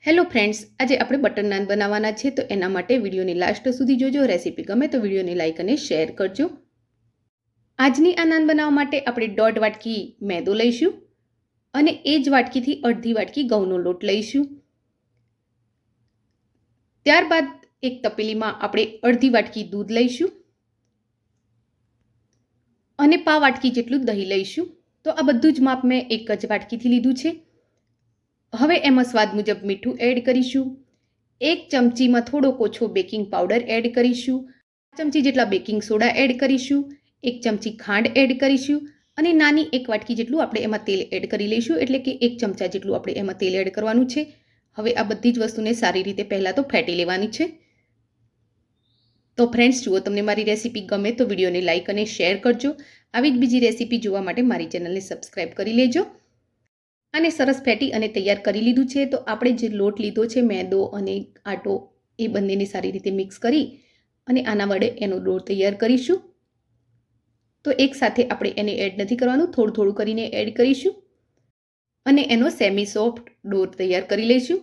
Hello friends, આજે આપણે butter naan બનાવવાના છે, તો એના માટે વિડીયોની લાસ્ટ સુધી જોજો. રેસીપી ગમે તો વિડીયોને લાઇક અને શેર કરજો. આજની આ નાન બનાવવા માટે આપણે 1.5 વાટકી મેદો લઈશું અને એ જ વાટકીથી અડધી વાટકી ઘઉંનો લોટ લઈશું. ત્યારબાદ એક તપેલીમાં આપણે અડધી વાટકી દૂધ લઈશું અને પાવ વાટકી જેટલું દહીં લઈશું. તો આ બધું જ માપ મેં એક જ વાટકીથી લીધું છે. હવે એમાં સ્વાદ મુજબ મીઠું એડ કરીશું. 1 ચમચીમાં થોડો ઓછો બેકિંગ પાવડર એડ કરીશું. 5 ચમચી જેટલા બેકિંગ સોડા એડ કરીશું. 1 ચમચી ખાંડ એડ કરીશું અને નાની 1 વાટકી જેટલું આપણે એમાં તેલ એડ કરી લઈશું. એટલે કે 1 ચમચા જેટલું આપણે એમાં તેલ એડ કરવાનું છે. હવે આ બધી જ વસ્તુને સારી રીતે પહેલાં તો ફેટી લેવાની છે. તો ફ્રેન્ડ્સ, જુઓ, તમને મારી રેસીપી ગમે તો વિડીયોને લાઇક અને શેર કરજો. આવી જ બીજી રેસીપી જોવા માટે મારી ચેનલને સબસ્ક્રાઈબ કરી લેજો. આને સરસ ફેટી અને તૈયાર કરી લીધું છે. તો આપણે જે લોટ લીધો છે, મેદો અને આટો, એ બંનેને સારી રીતે મિક્સ કરી અને આના વડે એનો ડો તૈયાર કરીશું. તો એકસાથે આપણે એને એડ નથી કરવાનું, થોડું થોડું કરીને એડ કરીશું અને એનો સેમી સોફ્ટ ડો તૈયાર કરી લઈશું.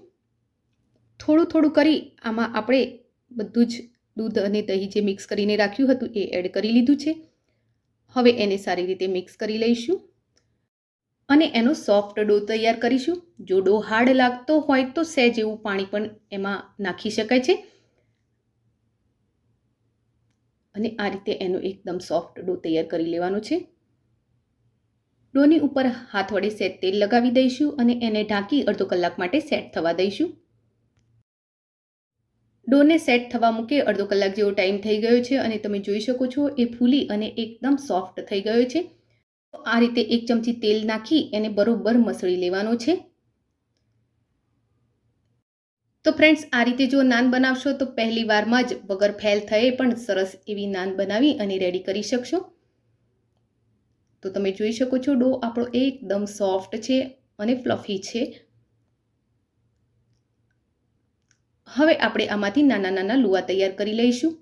થોડું થોડું કરી આમાં આપણે બધું જ દૂધ અને દહીં જે મિક્સ કરીને રાખ્યું હતું એ એડ કરી લીધું છે. હવે એને સારી રીતે મિક્સ કરી લઈશું અને એનો સોફ્ટ ડો તૈયાર કરીશું. જો ડો હાર્ડ લાગતો હોય તો સહેજ એવું પાણી પણ એમાં નાખી શકાય છે અને આ રીતે એનો એકદમ સોફ્ટ ડો તૈયાર કરી લેવાનો છે. ડોની ઉપર હાથ વડે સહેજ તેલ લગાવી દઈશું અને એને ઢાંકી અડધો કલાક માટે સેટ થવા દઈશું. ડોને સેટ થવા મૂકે અડધો કલાક જેવો ટાઈમ થઈ ગયો છે અને તમે જોઈ શકો છો એ ફૂલી અને એકદમ સોફ્ટ થઈ ગયો છે. આ રીતે 1 ચમચી તેલ નાખી એને બરોબર મસળી લેવાનો છે. તો ફ્રેન્ડ્સ, આ રીતે જો નાન બનાવશો તો પહેલી વારમાં જ વગર ફેલ થયે પણ સરસ એવી નાન બનાવી અને રેડી કરી શકશો. તો તમે જોઈ શકો છો ડો આપણો એકદમ સોફ્ટ છે અને ફ્લફી છે. હવે આપણે આમાંથી નાના નાના લુવા તૈયાર કરી લઈશું.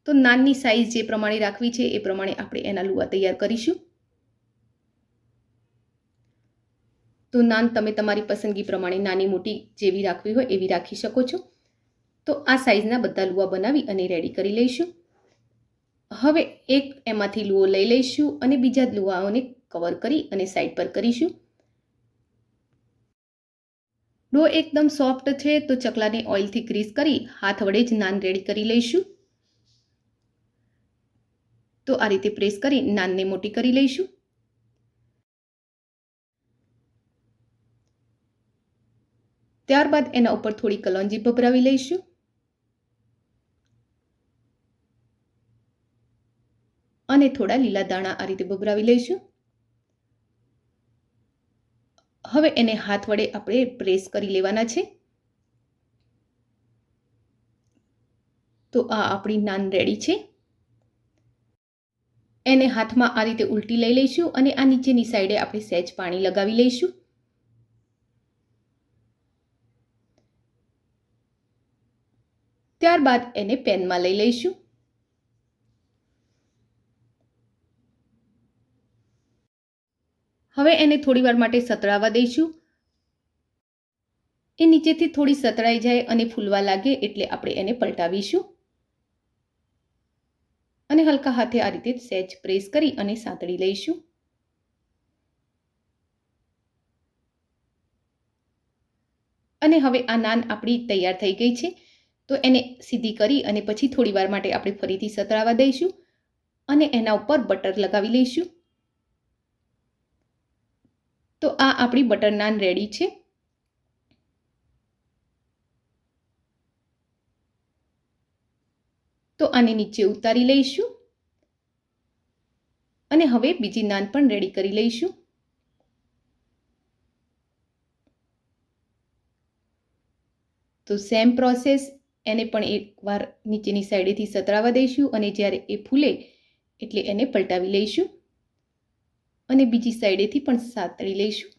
તો નાનની સાઈઝ જે પ્રમાણે રાખવી છે એ પ્રમાણે આપણે એના લુવા તૈયાર કરીશું. તો નાન તમે તમારી પસંદગી પ્રમાણે નાની મોટી જેવી રાખવી હોય એવી રાખી શકો છો. તો આ સાઈઝના બધા લુવા બનાવી અને રેડી કરી લઈશું. હવે એક એમાંથી લુઓ લઈ લઈશું અને બીજા લુવાઓને કવર કરી અને સાઈડ પર કરીશું. ડો એકદમ સોફ્ટ છે તો ચકલાને ઓઇલથી ગ્રીસ કરી હાથ વડે જ નાન રેડી કરી લઈશું. તો આ રીતે પ્રેસ કરી નાનને મોટી કરી લઈશું. ત્યારબાદ એના ઉપર થોડી કલોંજી ભભરાવી લઈશું અને થોડા લીલા દાણા આ રીતે ભભરાવી લઈશું. હવે એને હાથ વડે આપણે પ્રેસ કરી લેવાના છે. તો આ આપણી નાન રેડી છે. એને હાથમાં આ રીતે ઉલટી લઈ લઈશું અને આ નીચેની સાઈડે આપણે સહેજ પાણી લગાવી લઈશું. ત્યારબાદ એને પેનમાં લઈ લઈશું. હવે એને થોડી વાર માટે સતળાવા દઈશું. એ નીચેથી થોડી સતળાઈ જાય અને ફૂલવા લાગે એટલે આપણે એને પલટાવીશું અને હલકા હાથે આ રીતે સહેજ પ્રેસ કરી અને સાંતળી લઈશું. અને હવે આ નાન આપણી તૈયાર થઈ ગઈ છે. તો એને સીધી કરી અને પછી થોડી વાર માટે આપણે ફરીથી સતળાવા દઈશું અને એના ઉપર બટર લગાવી લઈશું. તો આ આપણી બટર નાન રેડી છે. તો આને નીચે ઉતારી લઈશું અને હવે બીજી નાન પણ રેડી કરી લઈશું. તો સેમ પ્રોસેસ, એને પણ એકવાર નીચેની સાઈડેથી સતળાવા દઈશું અને જ્યારે એ ફૂલે એટલે એને પલટાવી લઈશું અને બીજી સાઈડેથી પણ સાતળી લઈશું.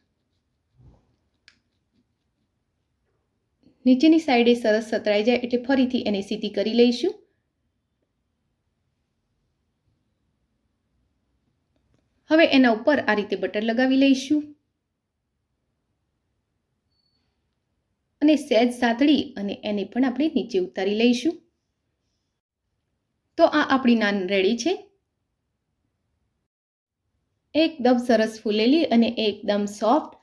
નીચેની સાઈડે સરસ સતળાઈ જાય એટલે ફરીથી એને સીધી કરી લઈશું. હવે એના ઉપર આ રીતે બટર લગાવી લઈશું અને અને સહેજ સાતળી અને એને પણ આપણે નીચે ઉતારી લઈશું. તો આ આપણી નાન રેડી છે. એકદમ સરસ ફૂલેલી અને એકદમ સોફ્ટ.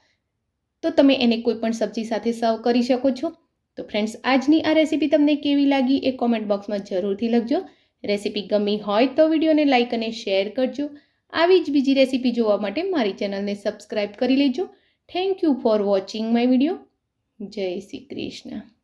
તો તમે એને કોઈ પણ સબ્જી સાથે સર્વ કરી શકો છો. તો ફ્રેન્ડ્સ, આજની આ રેસીપી તમને કેવી લાગી એ કોમેન્ટ બોક્સમાં જરૂરથી લખજો. રેસીપી ગમી હોય તો વિડીયોને લાઇક અને શેર કરજો. આવી જ બીજી રેસીપી જોવા માટે મારી ચેનલને સબસ્ક્રાઈબ કરી લેજો. Thank you for watching my video. જય શ્રી કૃષ્ણ.